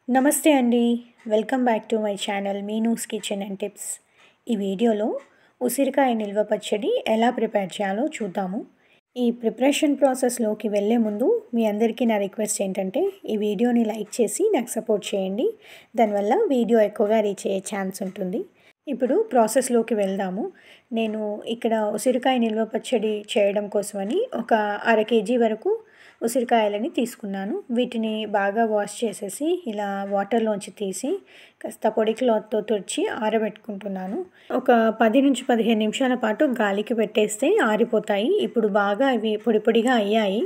నమస్తే అండి. Welcome back to my channel Meenu's kitchen and tips. ఈ వీడియోలో ఉసిరికాయ నిల్వ పచ్చడి ఎలా ప్రిపేర్ చేయాలో చూద్దాము. ఈ ప్రిపరేషన్ ప్రాసెస్లోకి వెళ్ళే ముందు మీ అందరికీ నా రిక్వెస్ట్ ఏంటంటే ఈ వీడియోని లైక్ చేసి నాకు సపోర్ట్ చేయండి. దానివల్ల వీడియో ఎక్కువగా రీచ్ అయ్యే ఛాన్స్ ఉంటుంది. ఇప్పుడు ప్రాసెస్లోకి వెళ్దాము. నేను ఇక్కడ ఉసిరికాయ నిల్వ పచ్చడి చేయడం కోసమని ఒక 1/2 కేజీ వరకు ఉసిరికాయలని తీసుకున్నాను. వీటిని బాగా వాష్ చేసేసి ఇలా వాటర్లోంచి తీసి కాస్త పొడి క్లాత్తో తుడిచి ఆరబెట్టుకుంటున్నాను. ఒక 10 నుంచి 15 నిమిషాల పాటు గాలికి పెట్టేస్తే ఆరిపోతాయి. ఇప్పుడు బాగా ఇవి పొడి పొడిగా అయ్యాయి.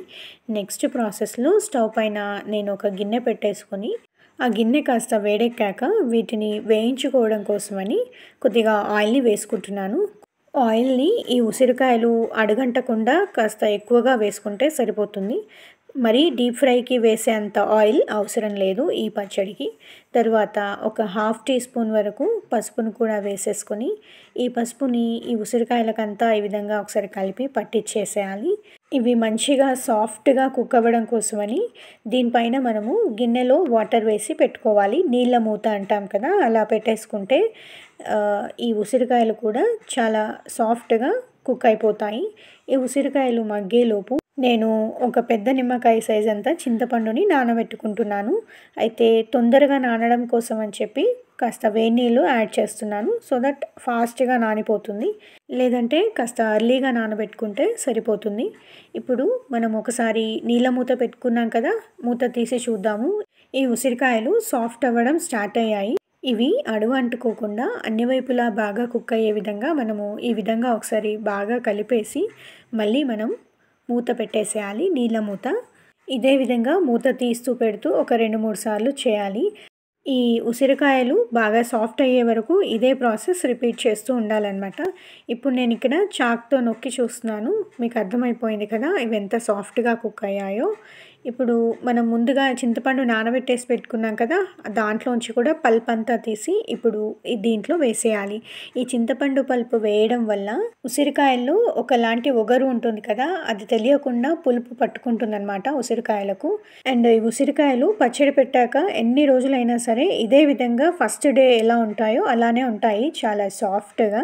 నెక్స్ట్ ప్రాసెస్లో స్టవ్ పైన నేను ఒక గిన్నె పెట్టేసుకొని ఆ గిన్నె కాస్త వేడెక్కాక వీటిని వేయించుకోవడం కోసమని కొద్దిగా ఆయిల్ని వేసుకుంటున్నాను. ఆయిల్ని ఈ ఉసిరికాయలు అడుగంటకుండా కాస్త ఎక్కువగా వేసుకుంటే సరిపోతుంది. మరి డీప్ ఫ్రైకి వేసేంత ఆయిల్ అవసరం లేదు ఈ పచ్చడికి. తరువాత ఒక 1/2 టీ స్పూన్ వరకు పసుపును కూడా వేసేసుకొని ఈ పసుపుని ఈ ఉసిరికాయలకంతా ఈ విధంగా ఒకసారి కలిపి పట్టించేసేయాలి. ఇవి మంచిగా సాఫ్ట్గా కుక్ అవ్వడం కోసమని దీనిపైన మనము గిన్నెలో వాటర్ వేసి పెట్టుకోవాలి. నీళ్ళ మూత అంటాం కదా, అలా పెట్టేసుకుంటే ఈ ఉసిరికాయలు కూడా చాలా సాఫ్ట్గా కుక్ అయిపోతాయి. ఈ ఉసిరికాయలు మగ్గేలోపు నేను ఒక పెద్ద నిమ్మకాయ సైజ్ అంతా చింతపండుని నానబెట్టుకుంటున్నాను. అయితే తొందరగా నానడం కోసం అని చెప్పి కాస్త వేడి నీళ్ళు యాడ్ చేస్తున్నాను. సో దట్ ఫాస్ట్గా నానిపోతుంది. లేదంటే కాస్త అర్లీగా నానబెట్టుకుంటే సరిపోతుంది. ఇప్పుడు మనం ఒకసారి నీళ్ళ మూత పెట్టుకున్నాం కదా, మూత తీసి చూద్దాము. ఈ ఉసిరికాయలు సాఫ్ట్ అవ్వడం స్టార్ట్ అయ్యాయి. ఇవి అడుగు అంటుకోకుండా అన్ని వైపులా బాగా కుక్ అయ్యే విధంగా మనము ఈ విధంగా ఒకసారి బాగా కలిపేసి మళ్ళీ మనం మూత పెట్టేసేయాలి, నీళ్ళ మూత. ఇదే విధంగా మూత తీస్తూ పెడుతూ ఒక 2-3 సార్లు చేయాలి. ఈ ఉసిరికాయలు బాగా సాఫ్ట్ అయ్యే వరకు ఇదే ప్రాసెస్ రిపీట్ చేస్తూ ఉండాలన్నమాట. ఇప్పుడు నేను ఇక్కడ చాక్తో నొక్కి చూస్తున్నాను. మీకు అర్థమైపోయింది కదా ఇవి ఎంత సాఫ్ట్గా కుక్ అయ్యాయో. ఇప్పుడు మనం ముందుగా చింతపండు నానబెట్టేసి పెట్టుకున్నాం కదా, దాంట్లోంచి కూడా పల్ప్ అంతా తీసి ఇప్పుడు దీంట్లో వేసేయాలి. ఈ చింతపండు పల్పు వేయడం వల్ల ఉసిరికాయల్లో ఒకలాంటి ఒగరు ఉంటుంది కదా, అది తెలియకుండా పులుపు పట్టుకుంటుందన్నమాట ఉసిరికాయలకు. అండ్ ఈ ఉసిరికాయలు పచ్చడి పెట్టాక ఎన్ని రోజులైనా సరే ఇదే విధంగా ఫస్ట్ డే ఎలా ఉంటాయో అలానే ఉంటాయి, చాలా సాఫ్ట్గా.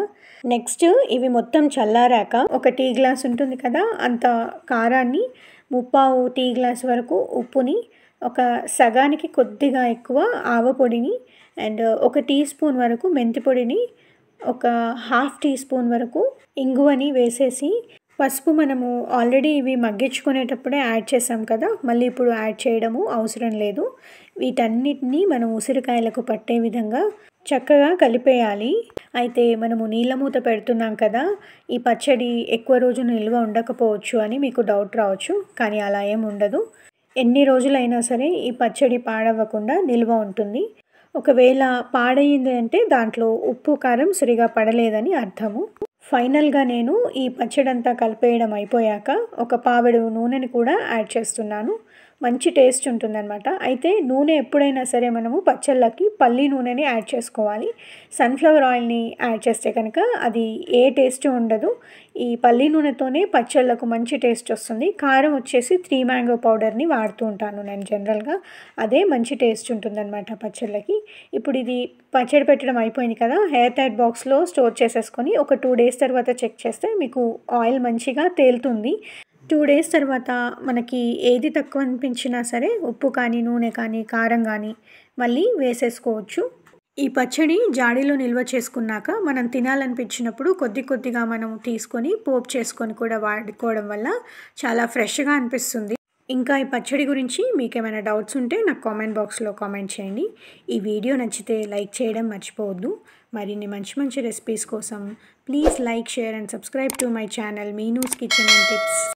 నెక్స్ట్ ఇవి మొత్తం చల్లారాక ఒక టీ గ్లాస్ ఉంటుంది కదా, అంత కారాన్ని, 3/4 టీ గ్లాస్ వరకు ఉప్పుని, ఒక సగానికి కొద్దిగా ఎక్కువ ఆవపొడిని అండ్ 1 టీ స్పూన్ వరకు మెంతి పొడిని, ఒక 1/2 టీ స్పూన్ వరకు ఇంగువని వేసేసి, పసుపు మనము ఆల్రెడీ ఇవి మగ్గించుకునేటప్పుడే యాడ్ చేసాం కదా, మళ్ళీ ఇప్పుడు యాడ్ చేయడము అవసరం లేదు. వీటన్నిటిని మనం ఉసిరికాయలకు పట్టే విధంగా చక్కగా కలిపేయాలి. అయితే మనము నీళ్ళ మూత పెడుతున్నాం కదా, ఈ పచ్చడి ఎక్కువ రోజులు నిల్వ ఉండకపోవచ్చు అని మీకు డౌట్ రావచ్చు. కానీ అలా ఏం ఉండదు. ఎన్ని రోజులైనా సరే ఈ పచ్చడి పాడవ్వకుండా నిల్వ ఉంటుంది. ఒకవేళ పాడయింది అంటే దాంట్లో ఉప్పు కారం సరిగా పడలేదని అర్థము. ఫైనల్గా నేను ఈ పచ్చడంతా కలిపేయడం అయిపోయాక ఒక పావెడు నూనెని కూడా యాడ్ చేస్తున్నాను. మంచి టేస్ట్ ఉంటుందన్నమాట. అయితే నూనె ఎప్పుడైనా సరే మనము పచ్చళ్ళకి పల్లి నూనెని యాడ్ చేసుకోవాలి. సన్ఫ్లవర్ ఆయిల్ని యాడ్ చేస్తే కనుక అది ఏ టేస్ట్ ఉండదు. ఈ పల్లి నూనెతోనే పచ్చళ్ళకు మంచి టేస్ట్ వస్తుంది. కారం వచ్చేసి 3 మ్యాంగో పౌడర్ని వాడుతూ ఉంటాను నేను జనరల్గా. అదే మంచి టేస్ట్ ఉంటుందన్నమాట పచ్చళ్ళకి. ఇప్పుడు ఇది పచ్చడి పెట్టడం అయిపోయింది కదా, ఎయిర్ టైట్ బాక్స్లో స్టోర్ చేసేసుకొని ఒక 2 డేస్ తర్వాత చెక్ చేస్తే మీకు ఆయిల్ మంచిగా తేలుతుంది. 2 డేస్ తర్వాత మనకి ఏది తక్కువ అనిపించినా సరే ఉప్పు కానీ, నూనె కానీ, కారం కానీ మళ్ళీ వేసేసుకోవచ్చు. ఈ పచ్చడి జాడీలో నిల్వ చేసుకున్నాక మనం తినాలనిపించినప్పుడు కొద్ది కొద్దిగా మనం తీసుకొని పోపు చేసుకొని కూడా వాడుకోవడం వల్ల చాలా ఫ్రెష్గా అనిపిస్తుంది. ఇంకా ఈ పచ్చడి గురించి మీకు ఏమైనా డౌట్స్ ఉంటే నాకు కామెంట్ బాక్స్లో కామెంట్ చేయండి. ఈ వీడియో నచ్చితే లైక్ చేయడం మర్చిపోవద్దు. మరిన్ని మంచి మంచి రెసిపీస్ కోసం please like, share and subscribe to my channel Meenu's kitchen and tips.